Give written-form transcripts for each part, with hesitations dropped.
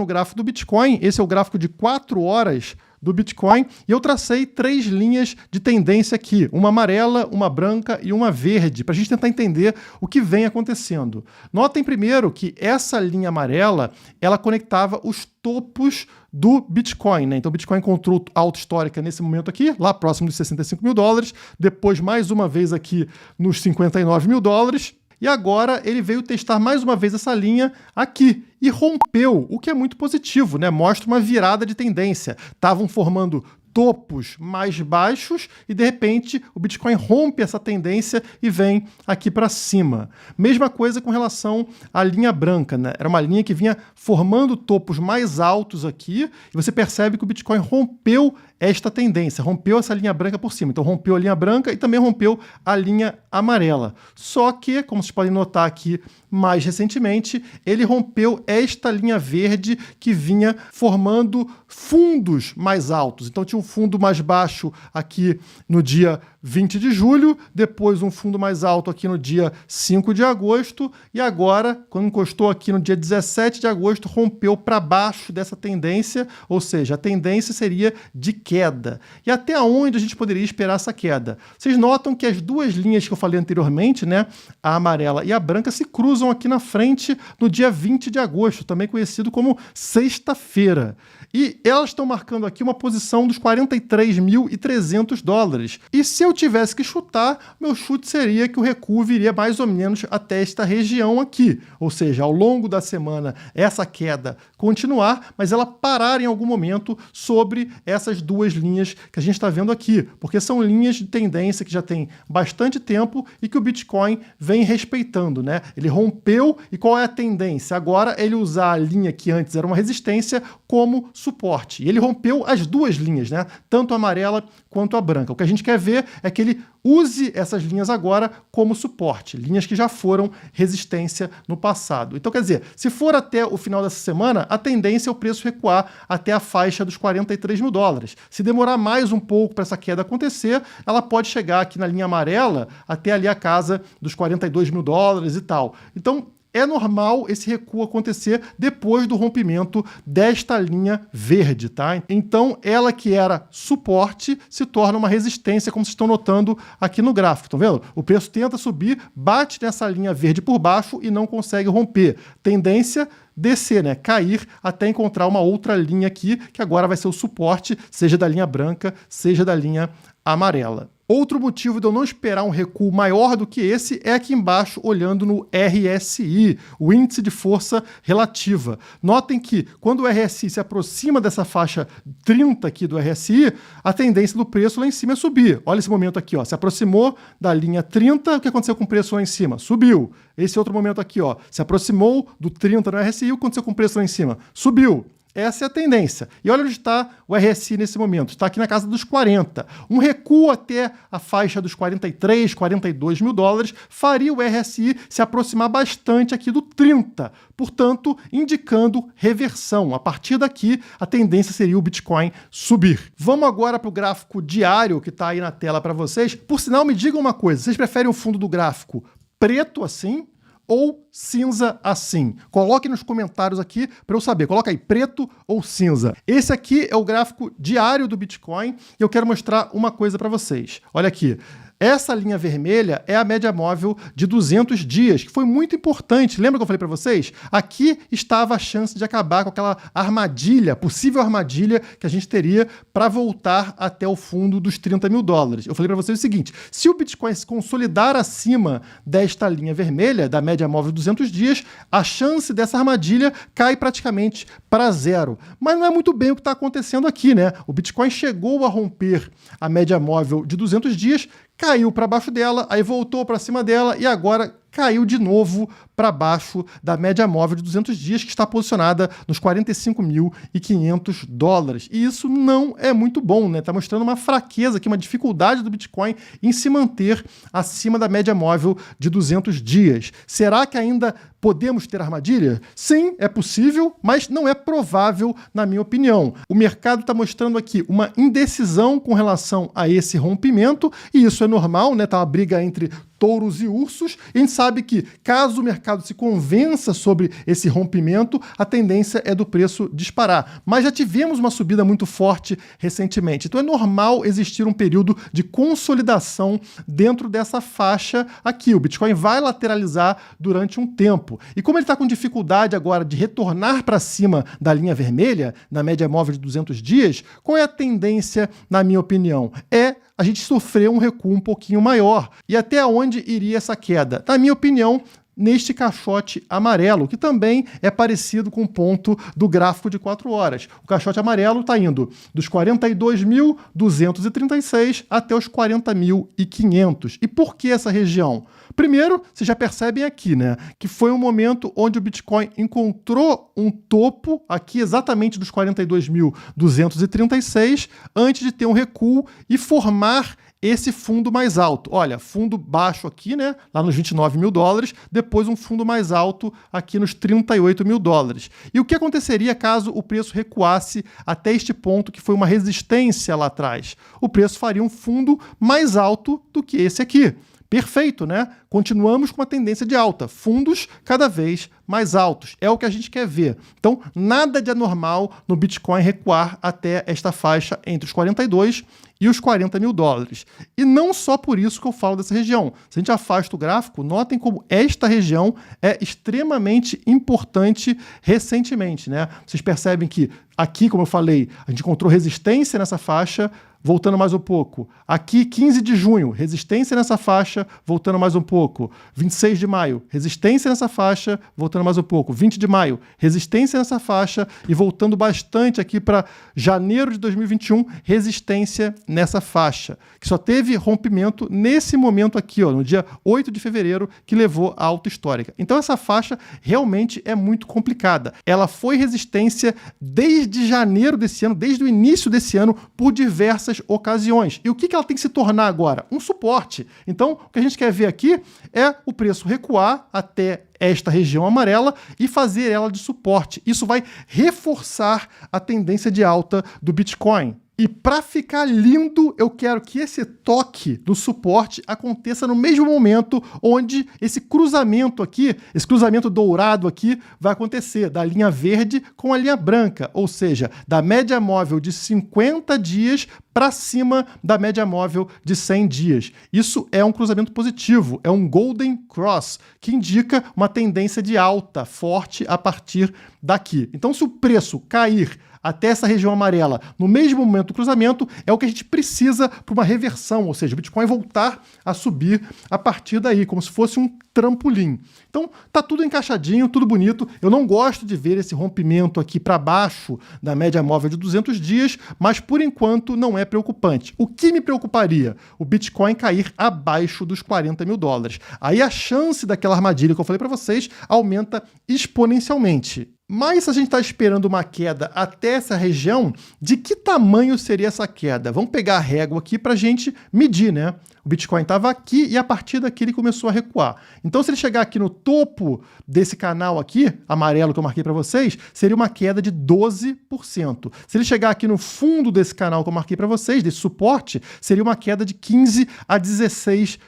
no gráfico do Bitcoin. Esse é o gráfico de 4 horas do Bitcoin, e eu tracei 3 linhas de tendência aqui, uma amarela, uma branca e uma verde, para a gente tentar entender o que vem acontecendo. Notem primeiro que essa linha amarela, ela conectava os topos do Bitcoin, né? Então o Bitcoin encontrou alta histórica nesse momento aqui, lá próximo dos 65 mil dólares, depois mais uma vez aqui nos 59 mil dólares, e agora ele veio testar mais uma vez essa linha aqui e rompeu, o que é muito positivo, né? Mostra uma virada de tendência. Estavam formando topos mais baixos e, de repente, o Bitcoin rompe essa tendência e vem aqui para cima. Mesma coisa com relação à linha branca, né? Era uma linha que vinha formando topos mais altos aqui e você percebe que o Bitcoin rompeu esta tendência, rompeu essa linha branca por cima. Então, rompeu a linha branca e também rompeu a linha amarela. Só que, como vocês podem notar aqui mais recentemente, ele rompeu esta linha verde que vinha formando fundos mais altos. Então, tinha um fundo mais baixo aqui no dia 20 de julho, depois um fundo mais alto aqui no dia 5 de agosto, e agora, quando encostou aqui no dia 17 de agosto, rompeu para baixo dessa tendência, ou seja, a tendência seria de queda. E até onde a gente poderia esperar essa queda? Vocês notam que as duas linhas que eu falei anteriormente, né, a amarela e a branca, se cruzam aqui na frente no dia 20 de agosto, também conhecido como sexta-feira. E elas estão marcando aqui uma posição dos 43.300 dólares. E se eu tivesse que chutar, meu chute seria que o recuo viria mais ou menos até esta região aqui. Ou seja, ao longo da semana, essa queda continuar, mas ela parar em algum momento sobre essas duas linhas que a gente está vendo aqui. Porque são linhas de tendência que já tem bastante tempo e que o Bitcoin vem respeitando, né? Ele rompeu e qual é a tendência? Agora ele usar a linha que antes era uma resistência como suporte. E ele rompeu as duas linhas, né? Tanto a amarela quanto a branca. O que a gente quer ver é que ele use essas linhas agora como suporte, linhas que já foram resistência no passado. Então, quer dizer, se for até o final dessa semana, a tendência é o preço recuar até a faixa dos 43 mil dólares. Se demorar mais um pouco para essa queda acontecer, ela pode chegar aqui na linha amarela até ali a casa dos 42 mil dólares e tal. Então, é normal esse recuo acontecer depois do rompimento desta linha verde, tá? Então, ela que era suporte se torna uma resistência, como vocês estão notando aqui no gráfico, estão vendo? O preço tenta subir, bate nessa linha verde por baixo e não consegue romper. Tendência descer, né? Cair até encontrar uma outra linha aqui, que agora vai ser o suporte, seja da linha branca, seja da linha amarela. Outro motivo de eu não esperar um recuo maior do que esse é aqui embaixo, olhando no RSI, o índice de força relativa. Notem que quando o RSI se aproxima dessa faixa 30 aqui do RSI, a tendência do preço lá em cima é subir. Olha esse momento aqui, ó, se aproximou da linha 30, o que aconteceu com o preço lá em cima? Subiu. Esse outro momento aqui, ó, se aproximou do 30 no RSI, o que aconteceu com o preço lá em cima? Subiu. Essa é a tendência. E olha onde está o RSI nesse momento. Está aqui na casa dos 40. Um recuo até a faixa dos 43, 42 mil dólares faria o RSI se aproximar bastante aqui do 30. Portanto, indicando reversão. A partir daqui, a tendência seria o Bitcoin subir. Vamos agora para o gráfico diário que está aí na tela para vocês. Por sinal, me digam uma coisa. Vocês preferem o fundo do gráfico preto assim ou cinza assim? Coloque nos comentários aqui para eu saber. Coloca aí, preto ou cinza. Esse aqui é o gráfico diário do Bitcoin e eu quero mostrar uma coisa para vocês. Olha aqui. Essa linha vermelha é a média móvel de 200 dias, que foi muito importante. Lembra que eu falei para vocês? Aqui estava a chance de acabar com aquela armadilha, possível armadilha que a gente teria para voltar até o fundo dos 30 mil dólares. Eu falei para vocês o seguinte, se o Bitcoin se consolidar acima desta linha vermelha, da média móvel de 200 dias, a chance dessa armadilha cai praticamente para zero. Mas não é muito bem o que está acontecendo aqui, né? O Bitcoin chegou a romper a média móvel de 200 dias, caiu para baixo dela, aí voltou para cima dela e agora caiu de novo para baixo da média móvel de 200 dias, que está posicionada nos 45.500 dólares. E isso não é muito bom, né? Está mostrando uma fraqueza aqui, uma dificuldade do Bitcoin em se manter acima da média móvel de 200 dias. Será que ainda podemos ter armadilha? Sim, é possível, mas não é provável, na minha opinião. O mercado está mostrando aqui uma indecisão com relação a esse rompimento, e isso é normal, né? Tá uma briga entre touros e ursos, e a gente sabe que, caso o mercado se convença sobre esse rompimento, a tendência é do preço disparar. Mas já tivemos uma subida muito forte recentemente, então é normal existir um período de consolidação dentro dessa faixa aqui. O Bitcoin vai lateralizar durante um tempo. E como ele está com dificuldade agora de retornar para cima da linha vermelha, na média móvel de 200 dias, qual é a tendência, na minha opinião? É a gente sofrer um recuo um pouquinho maior. E até onde iria essa queda? Na minha opinião, neste caixote amarelo, que também é parecido com o ponto do gráfico de 4 horas. O caixote amarelo está indo dos 42.236 até os 40.500. E por que essa região? Primeiro, vocês já percebem aqui, né, que foi um momento onde o Bitcoin encontrou um topo aqui exatamente dos 42.236 antes de ter um recuo e formar esse fundo mais alto. Olha, fundo baixo aqui, né, lá nos 29 mil dólares, depois um fundo mais alto aqui nos 38 mil dólares. E o que aconteceria caso o preço recuasse até este ponto, que foi uma resistência lá atrás? O preço faria um fundo mais alto do que esse aqui. Perfeito, né? Continuamos com uma tendência de alta, fundos cada vez mais altos. É o que a gente quer ver. Então, nada de anormal no Bitcoin recuar até esta faixa entre os 42 e os 40 mil dólares. E não só por isso que eu falo dessa região. Se a gente afasta o gráfico, notem como esta região é extremamente importante recentemente, né? Vocês percebem que aqui, como eu falei, a gente encontrou resistência nessa faixa, voltando mais um pouco. Aqui, 15 de junho, resistência nessa faixa, voltando mais um pouco. 26 de maio, resistência nessa faixa, voltando mais um pouco. 20 de maio, resistência nessa faixa e voltando bastante aqui para janeiro de 2021, resistência nessa faixa, que só teve rompimento nesse momento aqui, ó, no dia 8 de fevereiro, que levou à alta histórica. Então essa faixa realmente é muito complicada. Ela foi resistência desde janeiro desse ano, desde o início desse ano, por diversas ocasiões. E o que ela tem que se tornar agora? Um suporte. Então, o que a gente quer ver aqui é o preço recuar até esta região amarela e fazer ela de suporte. Isso vai reforçar a tendência de alta do Bitcoin. E para ficar lindo, eu quero que esse toque do suporte aconteça no mesmo momento onde esse cruzamento aqui, esse cruzamento dourado aqui, vai acontecer da linha verde com a linha branca, ou seja, da média móvel de 50 dias para cima da média móvel de 100 dias. Isso é um cruzamento positivo, é um Golden Cross, que indica uma tendência de alta forte a partir daqui. Então, se o preço cair até essa região amarela, no mesmo momento do cruzamento, é o que a gente precisa para uma reversão, ou seja, o Bitcoin voltar a subir a partir daí, como se fosse um trampolim. Então, tá tudo encaixadinho, tudo bonito. Eu não gosto de ver esse rompimento aqui para baixo da média móvel de 200 dias, mas por enquanto não é preocupante. O que me preocuparia? O Bitcoin cair abaixo dos 40 mil dólares. Aí a chance daquela armadilha que eu falei para vocês aumenta exponencialmente. Mas se a gente está esperando uma queda até essa região, de que tamanho seria essa queda? Vamos pegar a régua aqui para a gente medir, né? O Bitcoin estava aqui e a partir daqui ele começou a recuar. Então, se ele chegar aqui no topo desse canal aqui, amarelo que eu marquei para vocês, seria uma queda de 12%. Se ele chegar aqui no fundo desse canal que eu marquei para vocês, desse suporte, seria uma queda de 15% a 16%.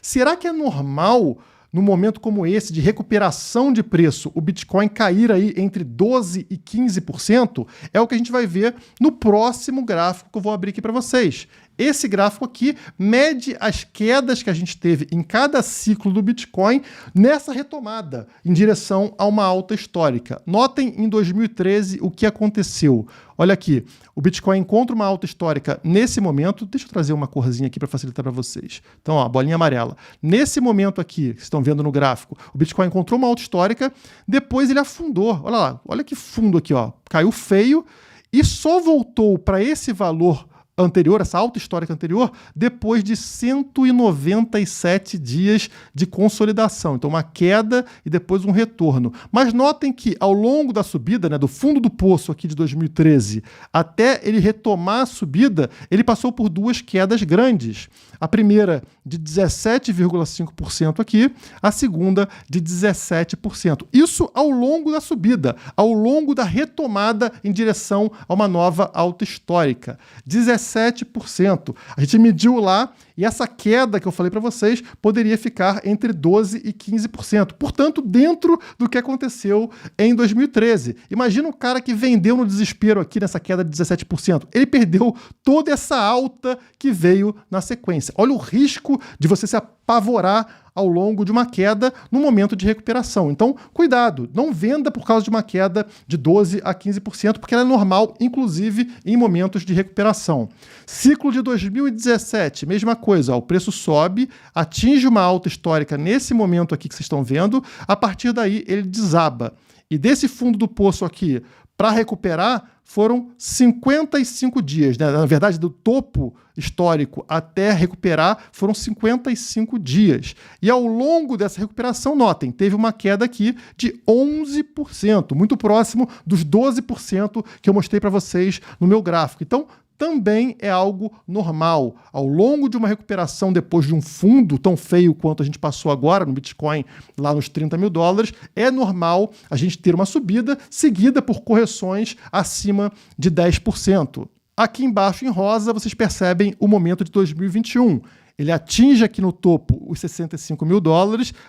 Será que é normal, num momento como esse de recuperação de preço, o Bitcoin cair aí entre 12% e 15%? É o que a gente vai ver no próximo gráfico que eu vou abrir aqui para vocês. Esse gráfico aqui mede as quedas que a gente teve em cada ciclo do Bitcoin nessa retomada em direção a uma alta histórica. Notem em 2013 o que aconteceu. Olha aqui, o Bitcoin encontra uma alta histórica nesse momento. Deixa eu trazer uma corzinha aqui para facilitar para vocês. Então, ó, bolinha amarela. Nesse momento aqui, que vocês estão vendo no gráfico, o Bitcoin encontrou uma alta histórica, depois ele afundou. Olha lá, olha que fundo aqui, ó. Caiu feio e só voltou para esse valor anterior, essa alta histórica anterior, depois de 197 dias de consolidação. Então, uma queda e depois um retorno. Mas notem que, ao longo da subida, né, do fundo do poço aqui de 2013, até ele retomar a subida, ele passou por duas quedas grandes. A primeira de 17,5% aqui, a segunda de 17%. Isso ao longo da subida, ao longo da retomada em direção a uma nova alta histórica. 17 17%. A gente mediu lá e essa queda que eu falei para vocês poderia ficar entre 12% e 15%. Portanto, dentro do que aconteceu em 2013. Imagina um cara que vendeu no desespero aqui nessa queda de 17%. Ele perdeu toda essa alta que veio na sequência. Olha o risco de você se apavorar ao longo de uma queda no momento de recuperação. Então, cuidado, não venda por causa de uma queda de 12% a 15%, porque ela é normal, inclusive em momentos de recuperação. Ciclo de 2017, mesma coisa, ó, o preço sobe, atinge uma alta histórica nesse momento aqui que vocês estão vendo, a partir daí ele desaba. E desse fundo do poço aqui, para recuperar, foram 55 dias, né? Na verdade, do topo histórico até recuperar, foram 55 dias. E ao longo dessa recuperação, notem, teve uma queda aqui de 11%, muito próximo dos 12% que eu mostrei para vocês no meu gráfico. Então, também é algo normal. Ao longo de uma recuperação depois de um fundo tão feio quanto a gente passou agora no Bitcoin, lá nos $30 mil, é normal a gente ter uma subida seguida por correções acima de 10%. Aqui embaixo em rosa vocês percebem o momento de 2021. Ele atinge aqui no topo os $65 mil,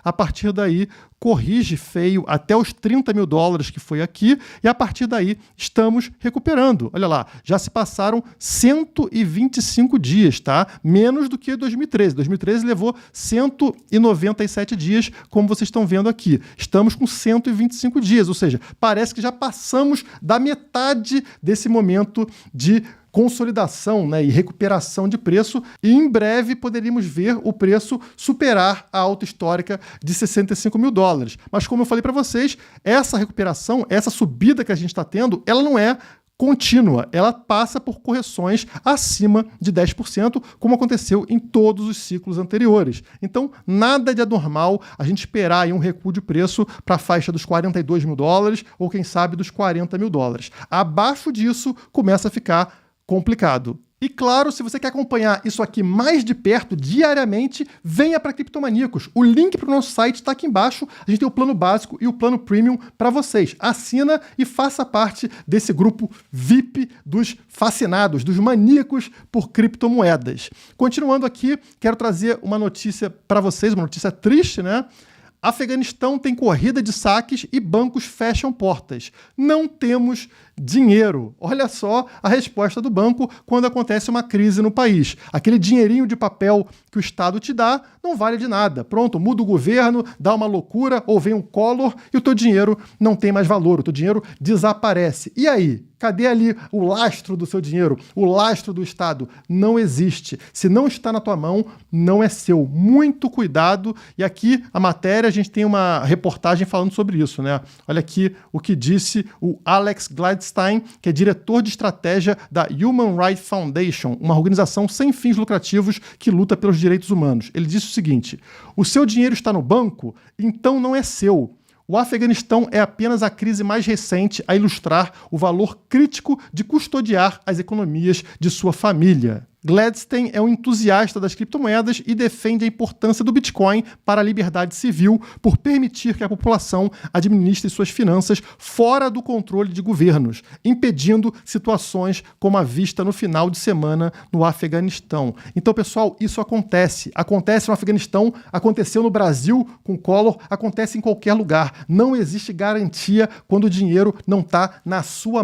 a partir daí corrige feio até os $30 mil que foi aqui, e a partir daí estamos recuperando. Olha lá, já se passaram 125 dias, tá? Menos do que 2013. 2013 levou 197 dias, como vocês estão vendo aqui. Estamos com 125 dias, ou seja, parece que já passamos da metade desse momento de consolidação, né, e recuperação de preço, e em breve poderíamos ver o preço superar a alta histórica de $65 mil. Mas como eu falei para vocês, essa recuperação, essa subida que a gente está tendo, ela não é contínua, ela passa por correções acima de 10%, como aconteceu em todos os ciclos anteriores. Então, nada de anormal a gente esperar aí um recuo de preço para a faixa dos $42 mil ou, quem sabe, dos $40 mil. Abaixo disso, começa a ficar complicado. E claro, se você quer acompanhar isso aqui mais de perto, diariamente, venha para Criptomaníacos. O link para o nosso site está aqui embaixo. A gente tem o plano básico e o plano premium para vocês. Assina e faça parte desse grupo VIP dos fascinados, dos maníacos por criptomoedas. Continuando aqui, quero trazer uma notícia para vocês, uma notícia triste, né? Afeganistão tem corrida de saques e bancos fecham portas. Não temos dinheiro. Olha só a resposta do banco quando acontece uma crise no país. Aquele dinheirinho de papel que o Estado te dá não vale de nada. Pronto, muda o governo, dá uma loucura, ou vem um Collor e o teu dinheiro não tem mais valor, o teu dinheiro desaparece. E aí? Cadê ali o lastro do seu dinheiro? O lastro do Estado? Não existe. Se não está na tua mão, não é seu. Muito cuidado. E aqui a matéria, a gente tem uma reportagem falando sobre isso, né? Olha aqui o que disse o Alex Gladstein, que é diretor de estratégia da Human Rights Foundation, uma organização sem fins lucrativos que luta pelos direitos humanos. Ele disse o seguinte: o seu dinheiro está no banco, então não é seu. O Afeganistão é apenas a crise mais recente a ilustrar o valor crítico de custodiar as economias de sua família. Gladstein é um entusiasta das criptomoedas e defende a importância do Bitcoin para a liberdade civil por permitir que a população administre suas finanças fora do controle de governos, impedindo situações como a vista no final de semana no Afeganistão. Então, pessoal, isso acontece. Acontece no Afeganistão, aconteceu no Brasil com Collor, acontece em qualquer lugar. Não existe garantia quando o dinheiro não está na sua